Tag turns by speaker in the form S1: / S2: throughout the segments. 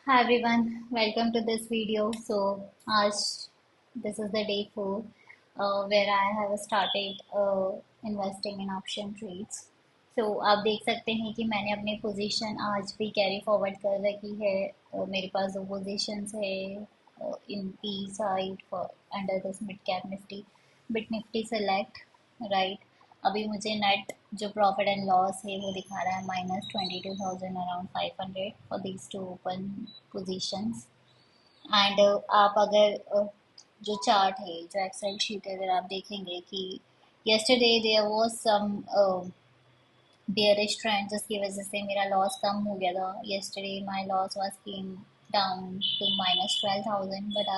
S1: Hi everyone, welcome to this video. आज this is the day 4 where I have started investing in option trades. आप देख सकते हैं कि मैंने अपनी पोजीशन आज भी कैरी फॉरवर्ड कर रखी है। मेरे पास दो पोजीशंस है in PE side for under this mid cap Nifty bit Nifty select right. अभी मुझे नेट जो प्रॉफिट एंड लॉस है वो दिखा रहा है -22,000 around 500 for these two open positions. And आप अगर जो चार्ट है जो एक्सेल शीट है अगर आप देखेंगे कि yesterday there was some bearish trend जिसकी वजह से मेरा लॉस कम हो गया था। yesterday my loss was came down to -12,000 but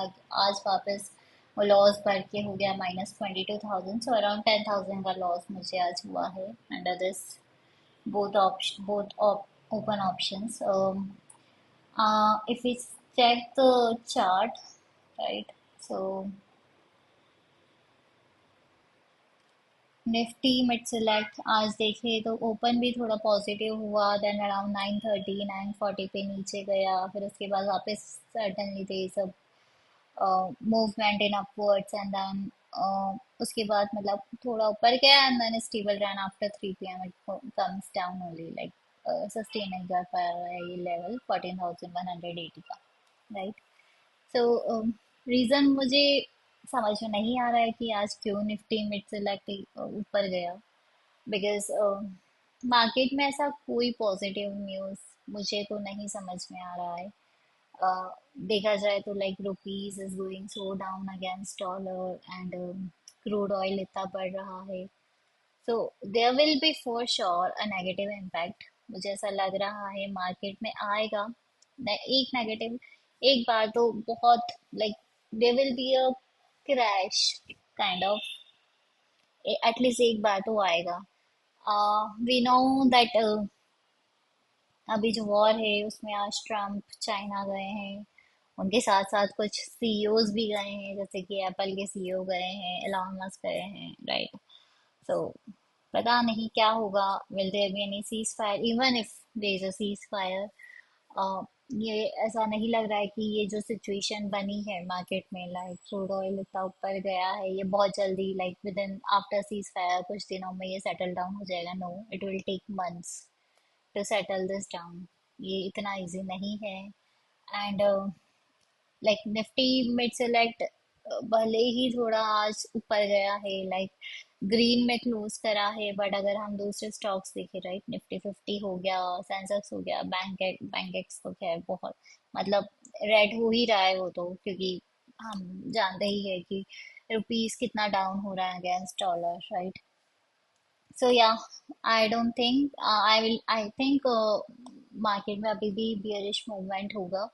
S1: आज वापस वो लॉस बढ़ के हो गया -22,000, सो अराउंड 10,000 का लॉस मुझे आज हुआ है under this both option both open options. If we check the chart, right? So Nifty mid select आज देखे तो ओपन भी थोड़ा पॉजिटिव हुआ, देन अराउंड 9:30 9:40 पे नीचे गया, फिर उसके बाद वापस सडनली दे सब movement in upwards and then उसके बाद मतलब थोड़ा ऊपर गया and then stable run after 3 p.m. It comes down only like sustain नहीं कर पाया है ये लेवल 14,180 का, राइट। सो रीज़न मुझे समझ में नहीं आ रहा है कि आज क्यों निफ्टी मिड सेलेक्ट ऊपर गया, बिकॉज मार्केट में ऐसा कोई पॉजिटिव न्यूज़ मुझे तो नहीं समझ में आ रहा है। देखा जाए तो like rupees is going so down against dollar and crude oil इतना बढ़ रहा है, so there will be for sure a negative impact. मुझे ऐसा लग रहा है मार्केट में आएगा एक नेगेटिव, एक बार तो बहुत like there will be a crash kind of, at least एक बार तो आएगा। वी नो दैट अभी जो वॉर है उसमें आज ट्रम्प चाइना गए हैं, उनके साथ साथ कुछ सीईओज भी गए हैं, जैसे कि एप्पल के सीईओ गए हैं, एलॉन मस्क गए हैं, राइट। सो पता नहीं क्या होगा, will there be any ceasefire, even if there is a ceasefire. ये ऐसा नहीं लग रहा है कि ये जो सिचुएशन बनी है मार्केट में लाइक क्रूड ऑयल इतना ऊपर गया है ये बहुत जल्दी like within after ceasefire कुछ दिनों में ये सेटल डाउन हो जाएगा। No, it will take months to settle this down. ये इतना इजी नहीं है। And like Nifty mid select भले ही थोड़ा आज ऊपर गया है लाइक ग्रीन में क्लोज करा है, बट अगर हम दूसरे स्टॉक्स देखें, राइट, निफ्टी 50 हो गया, सेंसेक्स हो गया, बैंक एक्स तो खैर बहुत मतलब रेड हो ही रहा है वो तो, क्योंकि हम जानते ही है कि रुपीस कितना डाउन हो रहा है अगेंस्ट डॉलर, राइट। सो या I don't think I think market में अभी भी बियरिश मूवमेंट होगा।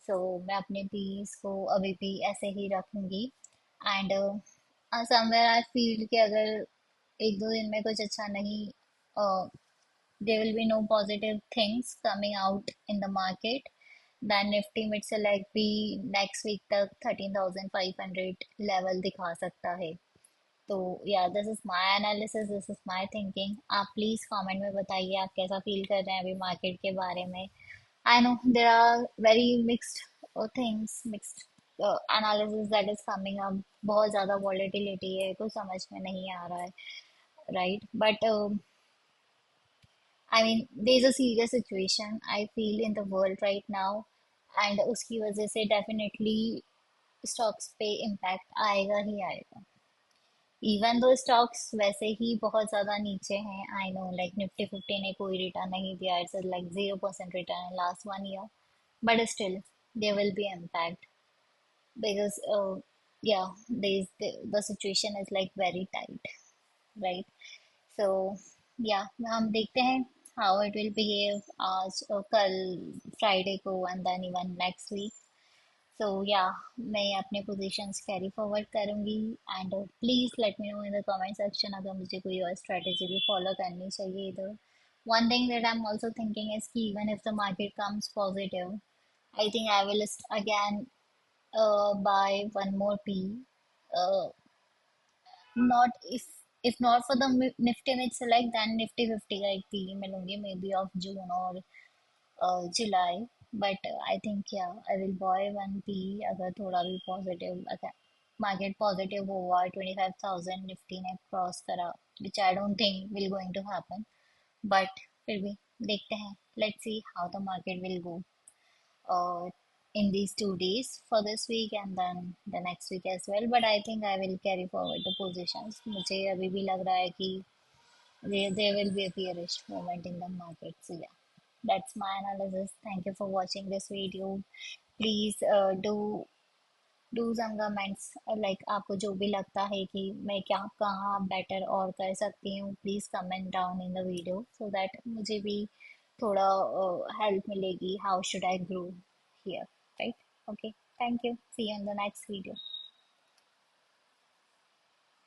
S1: मैं अपने पीस को अभी भी ऐसे ही रखूंगी। एंड समवेयर आई फील कि अगर एक दो दिन में कुछ अच्छा नहीं, there will be no positive things coming out in the market, then Nifty mid select भी नेक्स्ट वीक तक 13,500 लेवल दिखा सकता है। तो या this is my analysis, this is my thinking. आप प्लीज कमेंट में बताइए आप कैसा फील कर रहे हैं अभी मार्केट के बारे में। I know there are very mixed things, mixed analysis that is coming up. बहुत ज़्यादा वॉलेटिलिटी है, कुछ समझ में नहीं आ रहा है, right. But I mean there is a serious situation I feel in the world right now, and उसकी वजह से डेफिनेटली स्टॉक्स पे इम्पैक्ट आएगा ही आएगा। इवन दो स्टॉक्स वैसे ही बहुत ज्यादा नीचे हैं, आई नो लाइक निफ्टी 50 ने कोई रिटर्न नहीं दिया, it's like 0% return in last 1 year, but still there will be impact because yeah, the situation is like very tight, right? So yeah, हम देखते हैं how it will behave आज कल Friday को and then even next week. या मैं अपने positions carry forward करूंगी। And please let me know in the comment section अगर मुझे कोई और स्ट्रेटेजी भी फॉलो करनी चाहिए इधर। One thing that I am also thinking is कि even if the market comes positive, I think I will again buy one more P. Not if not for the Nifty mid select, then Nifty 50 का एक P मैं लूंगी may be of June और जुलाई। But I think या I will by one P अगर थोड़ा भी positive, अगर मार्केट पॉजिटिव हुआ, 25,000 निफ्टी ने क्रॉस करा, which I don't think will going to happen, but फिर भी देखते हैं, let's see how the market will go in these 2 days for this week and then the next week as well. But I think I will carry forward the positions. मुझे अभी भी लग रहा है कि there will be a bearish moment in the market. So yeah, that's my analysis. Thank you for watching this video. Please do some comments, like आपको जो भी लगता है कि मैं क्या कहाँ better और कर सकती हूँ, please comment down in the video so that मुझे भी थोड़ा help मिलेगी how should I grow here, right? Okay, thank you. See you in the next video.